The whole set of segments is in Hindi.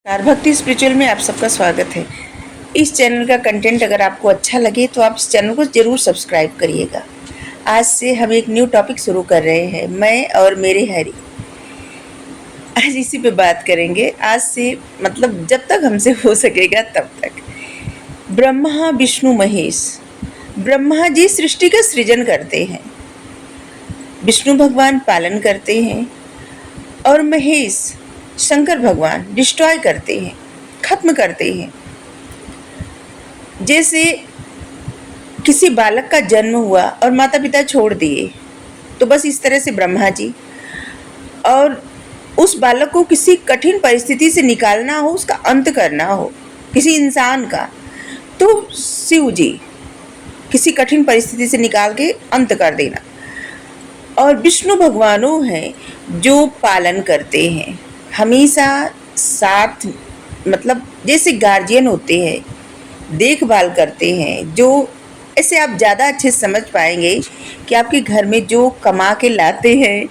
कार भक्ति स्पिरिचुअल में आप सबका स्वागत है। इस चैनल का कंटेंट अगर आपको अच्छा लगे तो आप इस चैनल को ज़रूर सब्सक्राइब करिएगा। आज से हम एक न्यू टॉपिक शुरू कर रहे हैं, मैं और मेरे हैरी। आज इसी पे बात करेंगे। आज से मतलब जब तक हमसे हो सकेगा तब तक। ब्रह्मा विष्णु महेश। ब्रह्मा जी सृष्टि का सृजन करते हैं, विष्णु भगवान पालन करते हैं और महेश शंकर भगवान डिस्ट्रॉय करते हैं, खत्म करते हैं। जैसे किसी बालक का जन्म हुआ और माता पिता छोड़ दिए, तो बस इस तरह से ब्रह्मा जी, और उस बालक को किसी कठिन परिस्थिति से निकालना हो, उसका अंत करना हो किसी इंसान का, तो शिव जी किसी कठिन परिस्थिति से निकाल के अंत कर देना। और विष्णु भगवानों हैं जो पालन करते हैं, हमेशा साथ, मतलब जैसे गार्जियन होते हैं, देखभाल करते हैं। जो ऐसे आप ज़्यादा अच्छे से समझ पाएंगे कि आपके घर में जो कमा के लाते हैं,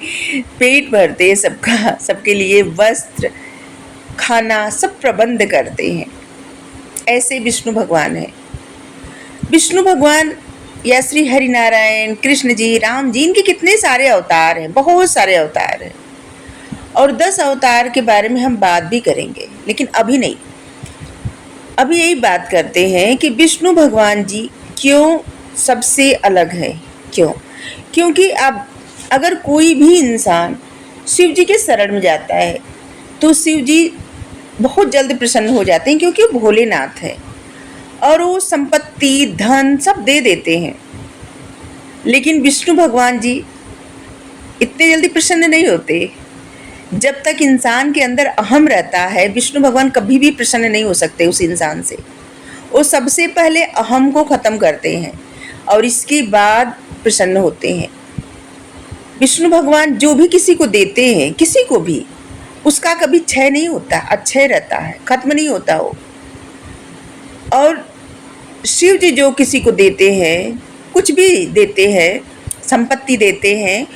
पेट भरते हैं सबका, सबके लिए वस्त्र खाना सब प्रबंध करते हैं, ऐसे विष्णु भगवान हैं। विष्णु भगवान या श्री हरि नारायण, कृष्ण जी, राम जी, इनके कितने सारे अवतार हैं, बहुत सारे अवतार हैं। और 10 अवतार के बारे में हम बात भी करेंगे, लेकिन अभी नहीं। अभी यही बात करते हैं कि विष्णु भगवान जी क्यों सबसे अलग है। क्योंकि अब अगर कोई भी इंसान शिव जी के शरण में जाता है तो शिव जी बहुत जल्द प्रसन्न हो जाते हैं, क्योंकि वो भोलेनाथ है और वो संपत्ति धन सब दे देते हैं। लेकिन विष्णु भगवान जी इतने जल्दी प्रसन्न नहीं होते। जब तक इंसान के अंदर अहम रहता है, विष्णु भगवान कभी भी प्रसन्न नहीं हो सकते उस इंसान से। वो सबसे पहले अहम को खत्म करते हैं और इसके बाद प्रसन्न होते हैं। विष्णु भगवान जो भी किसी को देते हैं, किसी को भी, उसका कभी क्षय नहीं होता, अक्षय रहता है, खत्म नहीं होता वो। और शिव जी जो किसी को देते हैं, कुछ भी देते हैं, संपत्ति देते हैं,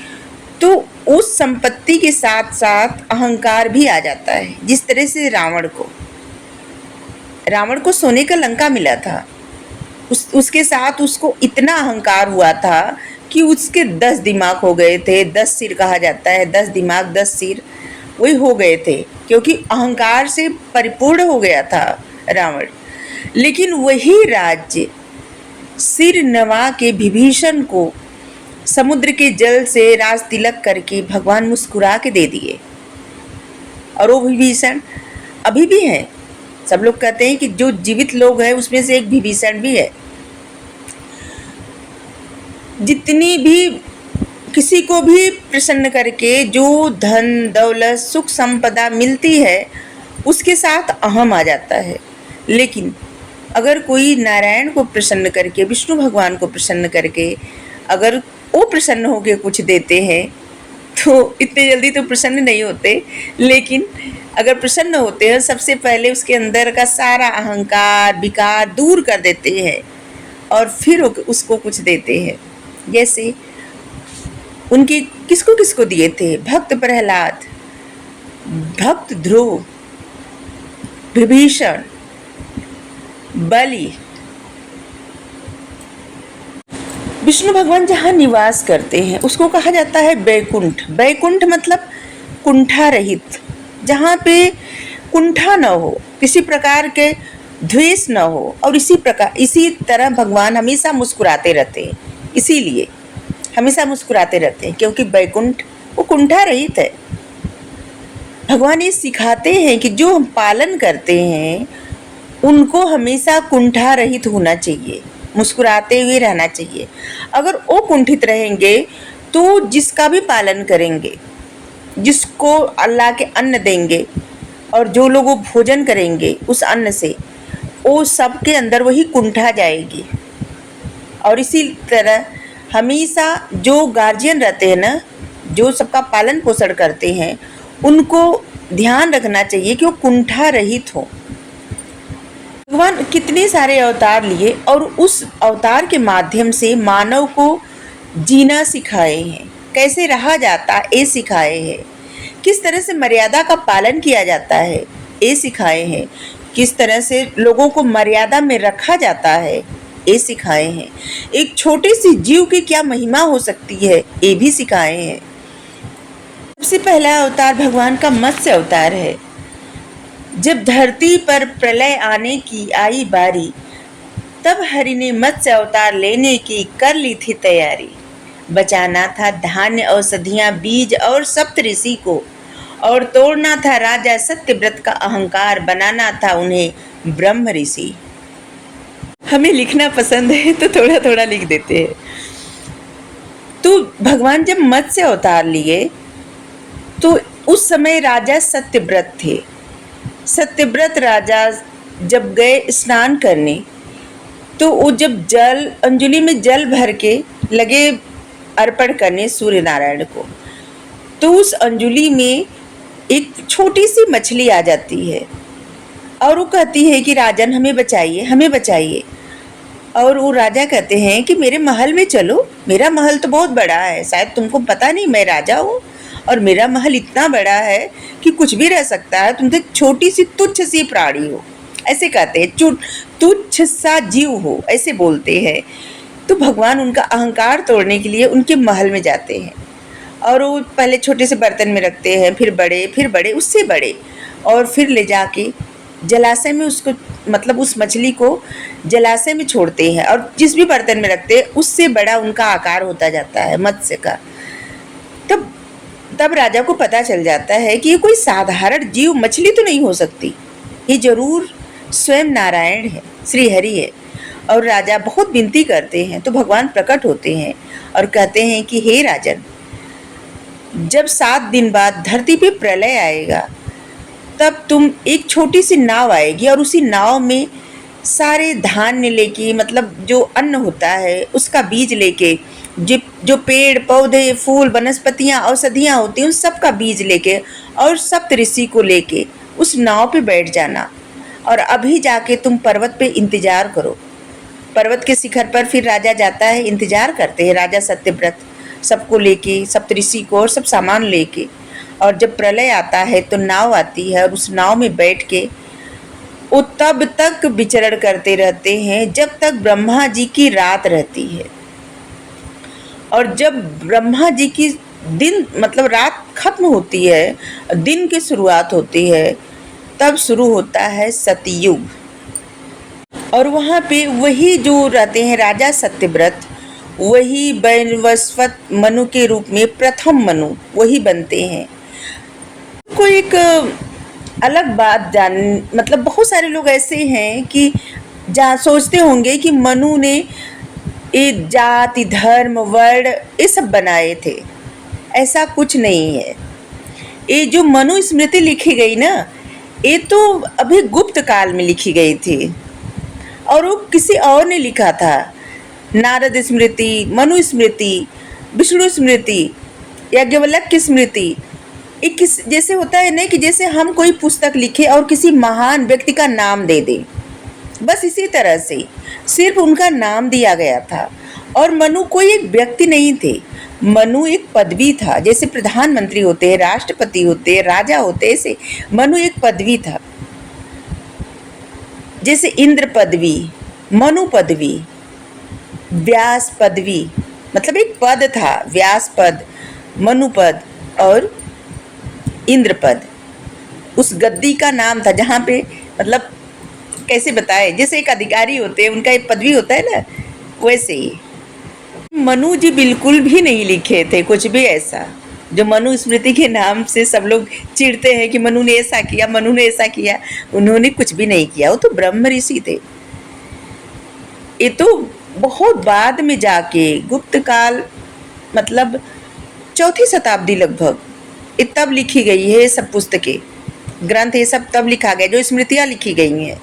तो उस संपत्ति के साथ साथ अहंकार भी आ जाता है। जिस तरह से रावण को सोने का लंका मिला था, उसके साथ उसको इतना अहंकार हुआ था कि उसके 10 दिमाग हो गए थे। 10 सिर कहा जाता है, 10 दिमाग 10 सिर वही हो गए थे, क्योंकि अहंकार से परिपूर्ण हो गया था रावण। लेकिन वही राज्य सिर नवा के विभीषण को समुद्र के जल से राज तिलक करके भगवान मुस्कुरा के दे दिए। और वो विभीषण अभी भी है। सब लोग कहते हैं कि जो जीवित लोग हैं उसमें से एक विभीषण भी है। जितनी भी किसी को भी प्रसन्न करके जो धन दौलत सुख संपदा मिलती है, उसके साथ अहम आ जाता है। लेकिन अगर कोई नारायण को प्रसन्न करके, विष्णु भगवान को प्रसन्न करके अगर वो प्रसन्न होकर कुछ देते हैं, तो इतने जल्दी तो प्रसन्न नहीं होते। लेकिन अगर प्रसन्न होते हैं, सबसे पहले उसके अंदर का सारा अहंकार विकार दूर कर देते हैं और फिर उसको कुछ देते हैं। जैसे उनके किसको किसको दिए थे? भक्त प्रहलाद, भक्त ध्रुव, विभीषण, बलि। विष्णु भगवान जहाँ निवास करते हैं उसको कहा जाता है बैकुंठ। बैकुंठ मतलब कुंठा रहित, जहाँ पे कुंठा न हो, किसी प्रकार के द्वेष न हो। और इसी तरह भगवान हमेशा मुस्कुराते रहते हैं, इसीलिए हमेशा मुस्कुराते रहते हैं, क्योंकि बैकुंठ वो कुंठा रहित है। भगवान ये सिखाते हैं कि जो हम पालन करते हैं उनको हमेशा कुंठा रहित होना चाहिए, मुस्कुराते हुए रहना चाहिए। अगर वो कुंठित रहेंगे तो जिसका भी पालन करेंगे, जिसको अल्लाह के अन्न देंगे और जो लोग वो भोजन करेंगे उस अन्न से, वो सबके अंदर वही कुंठा जाएगी। और इसी तरह हमेशा जो गार्जियन रहते हैं ना, जो सबका पालन पोषण करते हैं, उनको ध्यान रखना चाहिए कि वो कुंठा रहित हो। भगवान कितने सारे अवतार लिए और उस अवतार के माध्यम से मानव को जीना सिखाए हैं, कैसे रहा जाता ये सिखाए हैं, किस तरह से मर्यादा का पालन किया जाता है, ये सिखाए हैं। किस तरह से लोगों को मर्यादा में रखा जाता है, ये सिखाए हैं। एक छोटे सी जीव की क्या महिमा हो सकती है, ये भी सिखाए हैं। सबसे पहला अवतार भगवान का मत्स्य अवतार है। जब धरती पर प्रलय आने की आई बारी, तब हरि ने मत्स्य अवतार लेने की कर ली थी तैयारी। बचाना था धान्य, औषधियां, बीज और सप्तऋषि को, और तोड़ना था राजा सत्यव्रत का अहंकार, बनाना था उन्हें ब्रह्म ऋषि। हमें लिखना पसंद है तो थोड़ा थोड़ा लिख देते हैं। तो भगवान जब मत्स्य अवतार लिए तो उस समय राजा सत्यव्रत थे। सत्यव्रत राजा जब गए स्नान करने, तो वो जब जल अंजलि में जल भर के लगे अर्पण करने सूर्य नारायण को, तो उस अंजलि में एक छोटी सी मछली आ जाती है और वो कहती है कि राजन हमें बचाइए, हमें बचाइए। और वो राजा कहते हैं कि मेरे महल में चलो, मेरा महल तो बहुत बड़ा है, शायद तुमको पता नहीं, मैं राजा हूँ और मेरा महल इतना बड़ा है कि कुछ भी रह सकता है, तुम तो छोटी सी तुच्छ सी प्राणी हो, ऐसे कहते हैं, तुच्छ सा जीव हो, ऐसे बोलते हैं। तो भगवान उनका अहंकार तोड़ने के लिए उनके महल में जाते हैं और वो पहले छोटे से बर्तन में रखते हैं, फिर बड़े, उससे बड़े, और फिर ले जाके जलाशय में उसको, मतलब उस मछली को जलाशय में छोड़ते हैं, और जिस भी बर्तन में रखते हैं उससे बड़ा उनका आकार होता जाता है मत्स्य का। तब राजा को पता चल जाता है कि ये कोई साधारण जीव मछली तो नहीं हो सकती, ये जरूर स्वयं नारायण है, श्री हरि है। और राजा बहुत विनती करते हैं तो भगवान प्रकट होते हैं और कहते हैं कि हे राजन, जब 7 दिन बाद धरती पे प्रलय आएगा, तब तुम एक छोटी सी नाव आएगी और उसी नाव में सारे धान्य लेके, मतलब जो अन्न होता है उसका बीज लेके, जो पेड़ पौधे फूल वनस्पतियां औषधियां होती हैं उन सब का बीज लेके और सप्तऋषि को लेके उस नाव पे बैठ जाना, और अभी जाके तुम पर्वत पे इंतजार करो। पर्वत के शिखर पर फिर राजा जाता है, इंतजार करते हैं राजा सत्यव्रत सबको लेके, सप्तऋषि को और सब सामान लेके। और जब प्रलय आता है तो नाव आती है और उस नाव में बैठ के वो तब तक विचरण करते रहते हैं जब तक ब्रह्मा जी की रात रहती है। और जब ब्रह्मा जी की दिन, मतलब रात खत्म होती है, दिन की शुरुआत होती है, तब शुरू होता है सतयुग। और वहाँ पे वही जो रहते हैं राजा सत्यव्रत, वही वैवस्वत मनु के रूप में प्रथम मनु वही बनते हैं। को एक अलग बात मतलब बहुत सारे लोग ऐसे हैं कि जहाँ सोचते होंगे कि मनु ने ये जाति धर्म वर्ण ये सब बनाए थे, ऐसा कुछ नहीं है। ये जो मनु स्मृति लिखी गई ना, ये तो अभी गुप्त काल में लिखी गई थी और वो किसी और ने लिखा था। नारद स्मृति, मनु स्मृति, विष्णु स्मृति, याज्ञवल्क्य की स्मृति, एक जैसे होता है ना कि जैसे हम कोई पुस्तक लिखे और किसी महान व्यक्ति का नाम दे दें, बस इसी तरह से सिर्फ उनका नाम दिया गया था। और मनु कोई एक व्यक्ति नहीं थे, मनु एक पदवी था। जैसे प्रधानमंत्री होते हैं, राष्ट्रपति होते हैं, राजा होते हैं, ऐसे मनु एक पदवी था। जैसे इंद्र पदवी, मनु पदवी, व्यास पदवी, मतलब एक पद था, व्यास पद, मनु पद और इंद्र पद। उस गद्दी का नाम था जहाँ पे, मतलब कैसे बताए, जैसे एक अधिकारी होते हैं उनका एक पदवी होता है ना, वैसे ही। मनु जी बिल्कुल भी नहीं लिखे थे कुछ भी ऐसा, जो मनु स्मृति के नाम से सब लोग चिढ़ते हैं कि मनु ने ऐसा किया, मनु ने ऐसा किया। उन्होंने कुछ भी नहीं किया, वो तो ब्रह्म ऋषि थे। ये तो बहुत बाद में जाके गुप्त काल, मतलब 4वीं शताब्दी लगभग, ये तब लिखी गई है। ये सब पुस्तकें, ग्रंथ, ये सब तब लिखा गया। जो स्मृतियाँ लिखी गई हैं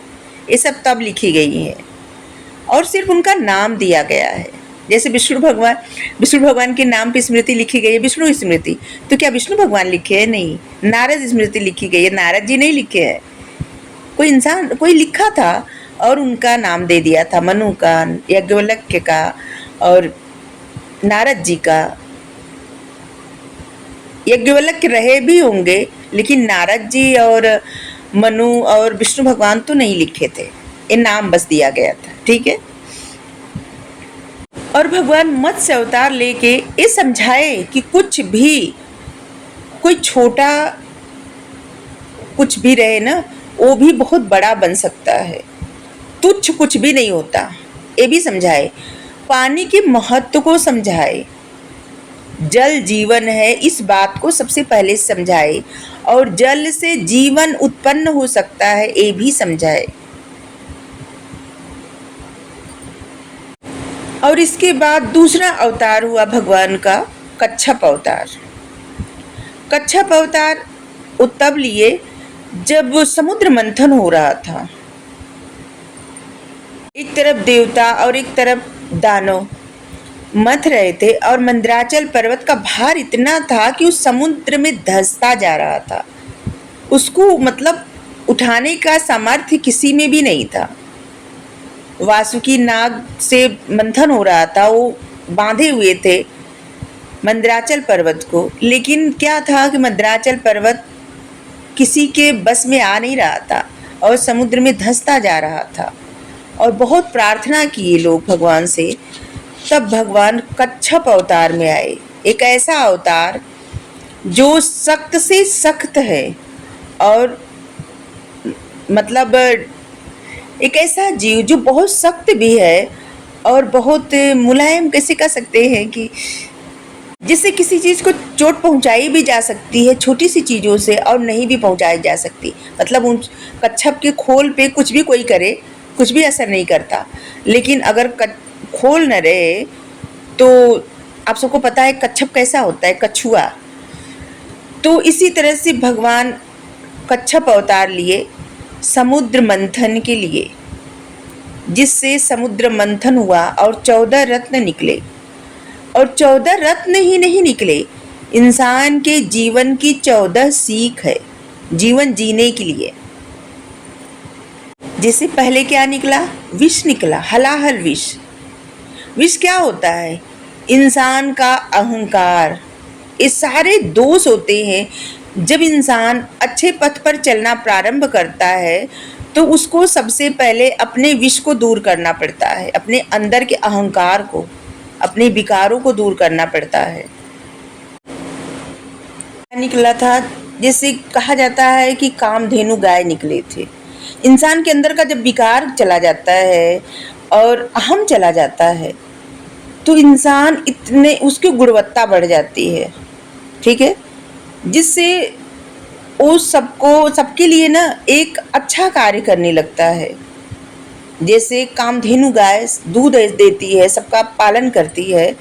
ये सब तब लिखी गई हैं और सिर्फ उनका नाम दिया गया है। जैसे विष्णु भगवान के नाम पे स्मृति लिखी गई है, विष्णु स्मृति, तो क्या विष्णु भगवान लिखे हैं? नहीं। नारद स्मृति लिखी गई है, नारद जी नहीं लिखे हैं, कोई इंसान कोई लिखा था और उनका नाम दे दिया था, मनु का, याज्ञवल्क्य का और नारद जी का। यज्ञवल्क्य रहे भी होंगे, लेकिन नारद जी और मनु और विष्णु भगवान तो नहीं लिखे थे, ये नाम बस दिया गया था, ठीक है। और भगवान मत्स्य अवतार लेके ये समझाए कि कुछ भी, कोई छोटा कुछ भी रहे ना, वो भी बहुत बड़ा बन सकता है, तुच्छ कुछ भी नहीं होता, ये भी समझाए। पानी के महत्व को समझाए, जल जीवन है इस बात को सबसे पहले समझाए, और जल से जीवन उत्पन्न हो सकता है ये भी समझाए। और इसके बाद दूसरा अवतार हुआ भगवान का कच्छप अवतार। कच्छप अवतार वो तब लिए जब समुद्र मंथन हो रहा था, एक तरफ देवता और एक तरफ दानव मथ रहे थे, और मंदराचल पर्वत का भार इतना था कि उस समुद्र में धंसता जा रहा था, उसको मतलब उठाने का सामर्थ्य किसी में भी नहीं था। वासुकी नाग से मंथन हो रहा था, वो बांधे हुए थे मंदराचल पर्वत को, लेकिन क्या था कि मंदराचल पर्वत किसी के बस में आ नहीं रहा था और समुद्र में धंसता जा रहा था, और बहुत प्रार्थना किए लोग भगवान से। तब भगवान कच्छप अवतार में आए, एक ऐसा अवतार जो सख्त से सख्त है, और मतलब एक ऐसा जीव जो बहुत सख्त भी है और बहुत मुलायम, कैसे कह सकते हैं कि जिससे किसी चीज़ को चोट पहुंचाई भी जा सकती है छोटी सी चीज़ों से, और नहीं भी पहुंचाई जा सकती। मतलब उन कच्छप के खोल पे कुछ भी कोई करे, कुछ भी असर नहीं करता, लेकिन अगर खोल न रहे तो आप सबको पता है कच्छप कैसा होता है, कछुआ। तो इसी तरह से भगवान कच्छप अवतार लिए समुद्र मंथन के लिए, जिससे समुद्र मंथन हुआ और 14 रत्न निकले। और 14 रत्न ही नहीं निकले, इंसान के जीवन की 14 सीख है जीवन जीने के लिए। जैसे पहले क्या निकला, विष निकला, हलाहल विष। विष क्या होता है, इंसान का अहंकार, ये सारे दोष होते हैं। जब इंसान अच्छे पथ पर चलना प्रारंभ करता है तो उसको सबसे पहले अपने विष को दूर करना पड़ता है, अपने अंदर के अहंकार को, अपने विकारों को दूर करना पड़ता है। निकला था, जैसे कहा जाता है कि कामधेनु गाय निकले थे। इंसान के अंदर का जब विकार चला जाता है और अहम चला जाता है तो इंसान इतने, उसकी गुणवत्ता बढ़ जाती है, ठीक है, जिससे वो सबको, सबके लिए ना एक अच्छा कार्य करने लगता है। जैसे कामधेनु गाय दूध देती है, सबका पालन करती है,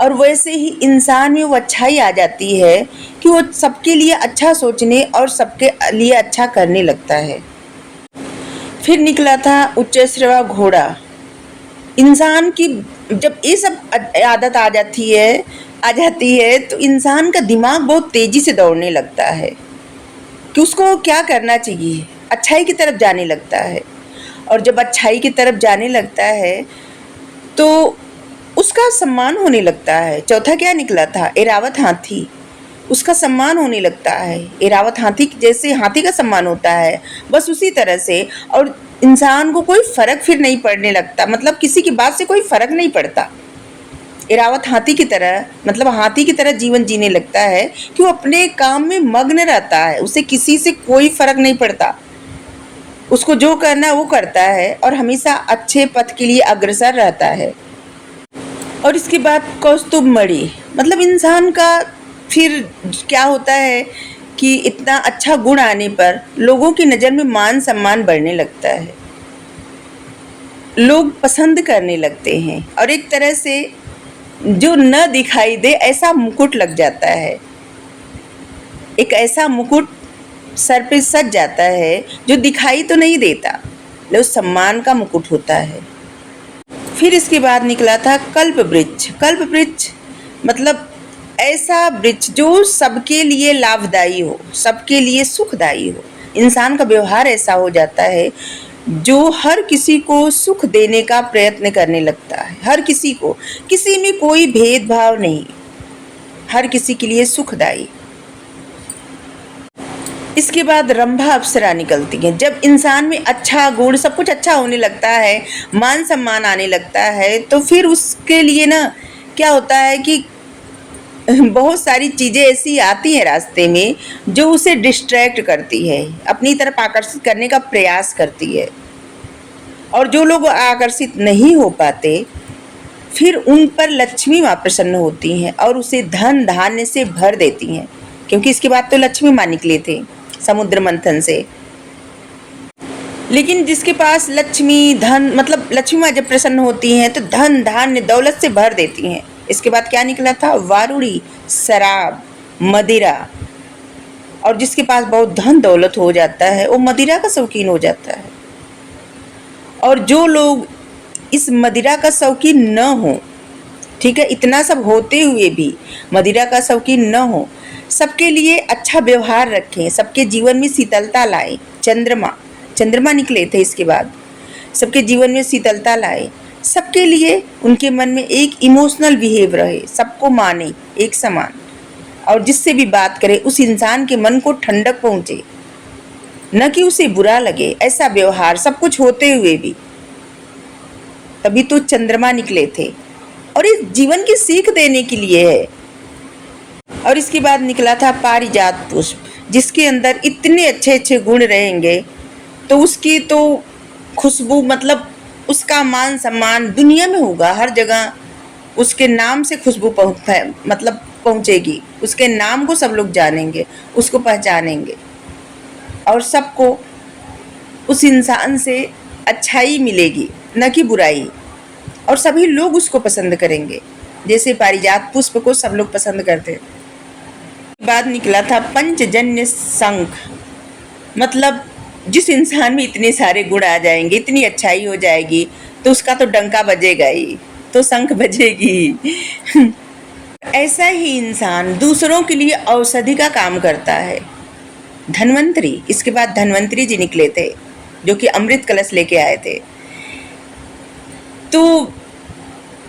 और वैसे ही इंसान में वो अच्छाई आ जाती है कि वो सबके लिए अच्छा सोचने और सबके लिए अच्छा करने लगता है। फिर निकला था उच्चश्रवा घोड़ा। इंसान की जब ये सब आदत आ जाती है तो इंसान का दिमाग बहुत तेजी से दौड़ने लगता है कि उसको क्या करना चाहिए, अच्छाई की तरफ जाने लगता है। और जब अच्छाई की तरफ जाने लगता है तो उसका सम्मान होने लगता है। चौथा क्या निकला था, एरावत हाथी, उसका सम्मान होने लगता है। एरावत हाथी जैसे हाथी का सम्मान होता है, बस उसी तरह से। और इंसान को कोई फर्क फिर नहीं पड़ने लगता, मतलब किसी की बात से कोई फर्क नहीं पड़ता। एरावत हाथी की तरह, मतलब हाथी की तरह जीवन जीने लगता है कि वो अपने काम में मग्न रहता है, उसे किसी से कोई फर्क नहीं पड़ता, उसको जो करना है वो करता है और हमेशा अच्छे पथ के लिए अग्रसर रहता है। और इसके बाद कौस्तुभ मणि, मतलब इंसान का फिर क्या होता है कि इतना अच्छा गुण आने पर लोगों की नज़र में मान सम्मान बढ़ने लगता है, लोग पसंद करने लगते हैं, और एक तरह से जो न दिखाई दे ऐसा मुकुट लग जाता है, एक ऐसा मुकुट सर पे सज जाता है जो दिखाई तो नहीं देता, लेकिन सम्मान का मुकुट होता है। फिर इसके बाद निकला था कल्प वृक्ष। कल्प वृक्ष मतलब ऐसा वृक्ष जो सबके लिए लाभदायी हो, सबके लिए सुखदायी हो। इंसान का व्यवहार ऐसा हो जाता है जो हर किसी को सुख देने का प्रयत्न करने लगता है, हर किसी को, किसी में कोई भेदभाव नहीं, हर किसी के लिए सुखदायी। इसके बाद रंभा अप्सरा निकलती हैं। जब इंसान में अच्छा गुण, सब कुछ अच्छा होने लगता है, मान सम्मान आने लगता है, तो फिर उसके लिए ना क्या होता है कि बहुत सारी चीज़ें ऐसी आती हैं रास्ते में जो उसे डिस्ट्रैक्ट करती है, अपनी तरफ आकर्षित करने का प्रयास करती है। और जो लोग आकर्षित नहीं हो पाते, फिर उन पर लक्ष्मी माँ प्रसन्न होती हैं और उसे धन धान्य से भर देती हैं, क्योंकि इसके बाद तो लक्ष्मी माँ निकले थे समुद्र मंथन से। लेकिन जिसके पास लक्ष्मी धन, मतलब लक्ष्मी माँ जब प्रसन्न होती हैं तो धन धान्य दौलत से भर देती हैं। इसके बाद क्या निकला था? वारुणी, शराब, मदिरा। और जिसके पास बहुत धन दौलत हो जाता है वो मदिरा का शौकीन हो जाता है। और जो लोग इस मदिरा का शौकीन न हो, ठीक है, इतना सब होते हुए भी मदिरा का शौकीन न हो, सबके लिए अच्छा व्यवहार रखें, सबके जीवन में शीतलता लाए। चंद्रमा, चंद्रमा निकले थे इसके बाद, सबके जीवन में शीतलता लाए, सबके लिए उनके मन में एक इमोशनल बिहेव रहे, सबको माने एक समान, और जिससे भी बात करे उस इंसान के मन को ठंडक पहुँचे, न कि उसे बुरा लगे। ऐसा व्यवहार सब कुछ होते हुए भी, तभी तो चंद्रमा निकले थे और इस जीवन की सीख देने के लिए है। और इसके बाद निकला था पारिजात पुष्प, जिसके अंदर इतने अच्छे अच्छे गुण रहेंगे तो उसकी तो खुशबू, मतलब उसका मान सम्मान दुनिया में होगा, हर जगह उसके नाम से खुशबू मतलब पहुँचेगी, उसके नाम को सब लोग जानेंगे, उसको पहचानेंगे, और सबको उस इंसान से अच्छाई मिलेगी, न कि बुराई, और सभी लोग उसको पसंद करेंगे, जैसे पारिजात पुष्प को सब लोग पसंद करते हैं। बाद निकला था पंचजन्य शंख, मतलब जिस इंसान में इतने सारे गुण आ जाएंगे, इतनी अच्छाई हो जाएगी, तो उसका तो डंका बजेगा ही, तो शंख बजेगी। ऐसा ही इंसान दूसरों के लिए औषधि का काम करता है। धन्वंतरी, इसके बाद धन्वंतरी जी निकले थे जो कि अमृत कलश लेके आए थे। तो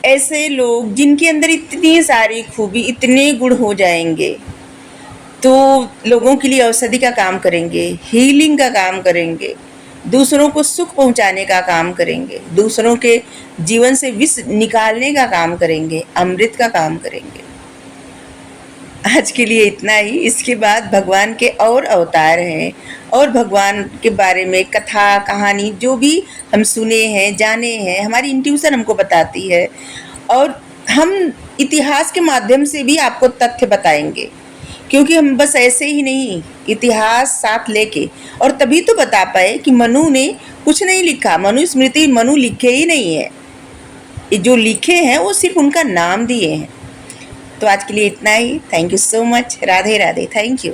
ऐसे लोग जिनके अंदर इतनी सारी खूबी, इतने गुण हो जाएंगे, तो लोगों के लिए औषधि का काम करेंगे, हीलिंग का काम करेंगे, दूसरों को सुख पहुंचाने का काम करेंगे, दूसरों के जीवन से विष निकालने का काम करेंगे, अमृत का काम करेंगे। आज के लिए इतना ही। इसके बाद भगवान के और अवतार हैं, और भगवान के बारे में कथा कहानी जो भी हम सुने हैं, जाने हैं, हमारी इंट्यूशन हमको बताती है, और हम इतिहास के माध्यम से भी आपको तथ्य बताएंगे, क्योंकि हम बस ऐसे ही नहीं, इतिहास साथ लेके, और तभी तो बता पाए कि मनु ने कुछ नहीं लिखा, मनुस्मृति मनु लिखे ही नहीं है, जो लिखे हैं वो सिर्फ उनका नाम दिए हैं। तो आज के लिए इतना ही। Thank you so much. Radhe Radhe. Thank you.